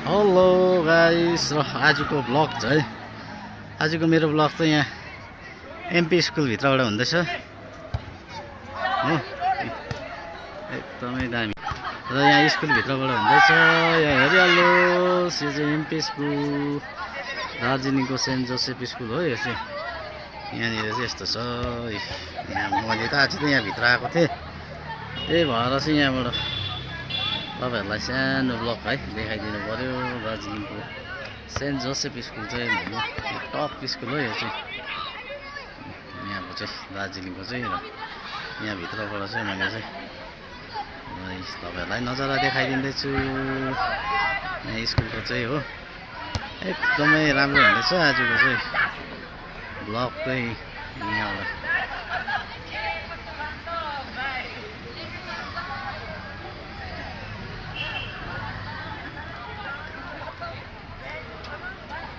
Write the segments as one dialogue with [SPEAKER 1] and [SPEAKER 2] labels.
[SPEAKER 1] Hello guys, र आजको blog चाहिँ आजको मेरो ब्लग चाहिँ यहाँ एमपी स्कुलभित्रबाट हुँदैछ हो। एकदमै दामी र यहाँ स्कुलभित्रबाट हुँदैछ। यहाँ हेरिहाल्नुहोस्, यो चाहिँ एमपी स्कुल, दार्जिलिङको सेन्ट जोसेफ स्कुल हो। यो चाहिँ यहाँनिर चाहिँ यस्तो छ। यहाँ मैले त आज त यहाँभित्र आएको थिएँ, त्यही भएर चाहिँ यहाँबाट तपाईहरुलाई सानो ब्लग है देखाइदिनु पर्यो। दार्जिलिङको सेन्ट जोसेफ स्कुल चाहिँ टप स्कुल हो यो चाहिँ, यहाँको चाहिँ दार्जिलिङको चाहिँ। र यहाँभित्रबाट चाहिँ मैले चाहिँ तपाईहरुलाई नजारा देखाइदिँदैछु। यहाँ स्कुलको चाहिँ हो, एकदमै राम्रो हुँदैछ आजको चाहिँ ब्लग चाहिँ यहाँबाट।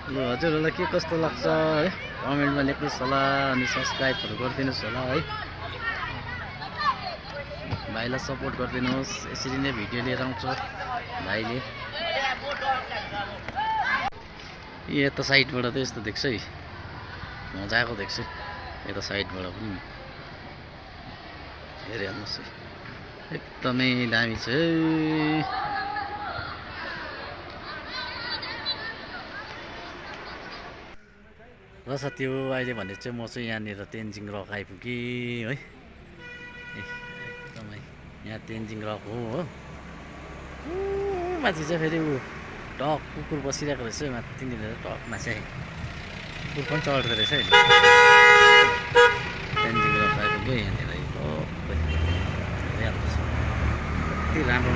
[SPEAKER 1] ल हजुरहरूलाई के कस्तो लाग्छ है कमेन्टमा लेख्नुहोस् होला, अनि सब्सक्राइबहरू गरिदिनुहोस् होला है। भाइलाई सपोर्ट गरिदिनुहोस्, यसरी नै भिडियो लिएर आउँछ भाइले। यता साइडबाट त यस्तो देख्छ है, मजाको देख्छ यता साइडबाट पनि। हेरिहाल्नुहोस् है, एकदमै दामी छ। र साथी हो, अहिले भने चाहिँ म चाहिँ यहाँनिर तेन्जिङ रक आइपुगेँ है। एकदमै यहाँ तेन्जिङ रक हो। माथि चाहिँ फेरि ऊ टक कुकुर बसिरहेको रहेछ माथिनिर, टकमा चाहिँ कुकुर पनि चढ्दो रहेछ है। तेन्जिङ रक आइपुग्यो यहाँनिर। हेरिहाल्नुहोस् कति राम्रो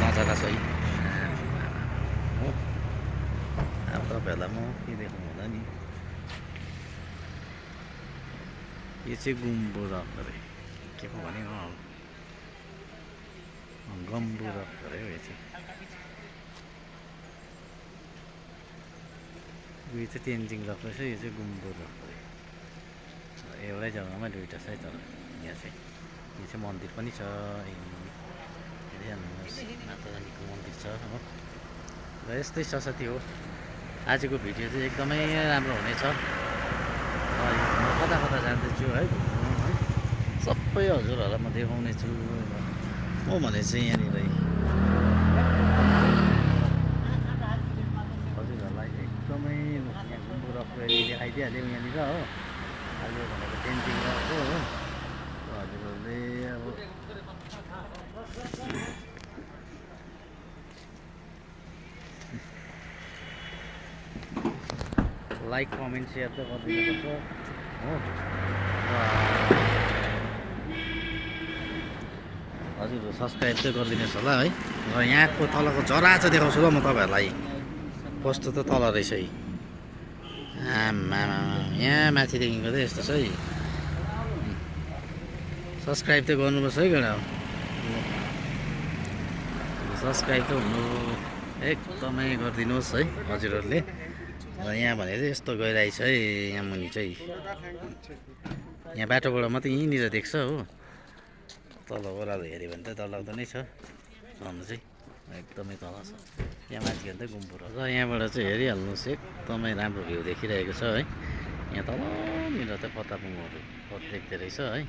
[SPEAKER 1] नजारा छ है। अब तपाईँहरूलाई म के देखाउनु होला नि, यो चाहिँ गुम्बु रक अरे के पो भने गम्बु रक अरे हो। यो चाहिँ तेन्जिङ रक रहेछ, यो चाहिँ गुम्बु रक अरे। एउटै जग्गामा दुईवटा छ है, तर यहाँ चाहिँ यो चाहिँ मन्दिर पनि छ। हेरिहाल्नुहोस्, माता रानीको मन्दिर छ हो। र यस्तै छ साथी हो, आजको भिडियो चाहिँ एकदमै राम्रो हुनेछ। म कता कता जाँदैछु है घुम्नु है, सबै हजुरहरूलाई म देखाउने छु। म भने चाहिँ यहाँनिर हजुरहरूलाई एकदमै यहाँ गुम्बु रकको एरिया देखाइदिइहाल्यो यहाँनिर हो। आज भनेको तेन्जिङ रक हो। हजुरहरूले अब लाइक कमेन्ट सेयर चाहिँ गरिदिनुपर्छ हो। हजुर सब्सक्राइब चाहिँ गरिदिनुहोस् होला है। र यहाँको तलको जरा चाहिँ देखाउँछु ल म तपाईँहरूलाई, कस्तो त तल रहेछ है। आमा यहाँ माथिदेखिको चाहिँ यस्तो छ है। सब्सक्राइब चाहिँ गर्नुपर्छ है केटा, सब्सक्राइब त हुनु एकदमै गरिदिनुहोस् है हजुरहरूले। र यहाँ भने चाहिँ यस्तो गइरहेछ है, यहाँ मुनि चाहिँ यहाँ बाटोबाट मात्रै यहीँनिर देख्छ हो। तल ओह्रालो हेऱ्यो भने त तल नै छ, छनु चाहिँ एकदमै तल छ। यहाँ माथि अन्त गुम्बु र यहाँबाट चाहिँ हेरिहाल्नुहोस्, एकदमै राम्रो भ्यू देखिरहेको छ है। यहाँ तलनिर चाहिँ पत्तापुङहरू देख्दो रहेछ है।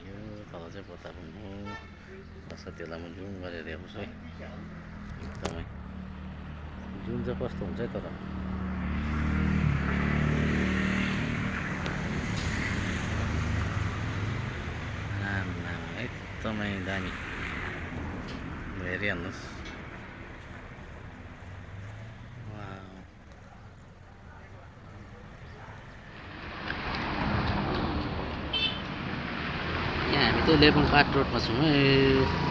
[SPEAKER 1] यो तल चाहिँ पत्तापुङ हो। साथीहरूलाई म जुम गरेर देखाउँछु है। एकदमै जुम चाहिँ कस्तो हुन्छ है, तर एकदमै दामी। हेरिहाल्नुहोस्, यहाँ हामी चाहिँ लेबुङ पाट रोडमा छौँ है।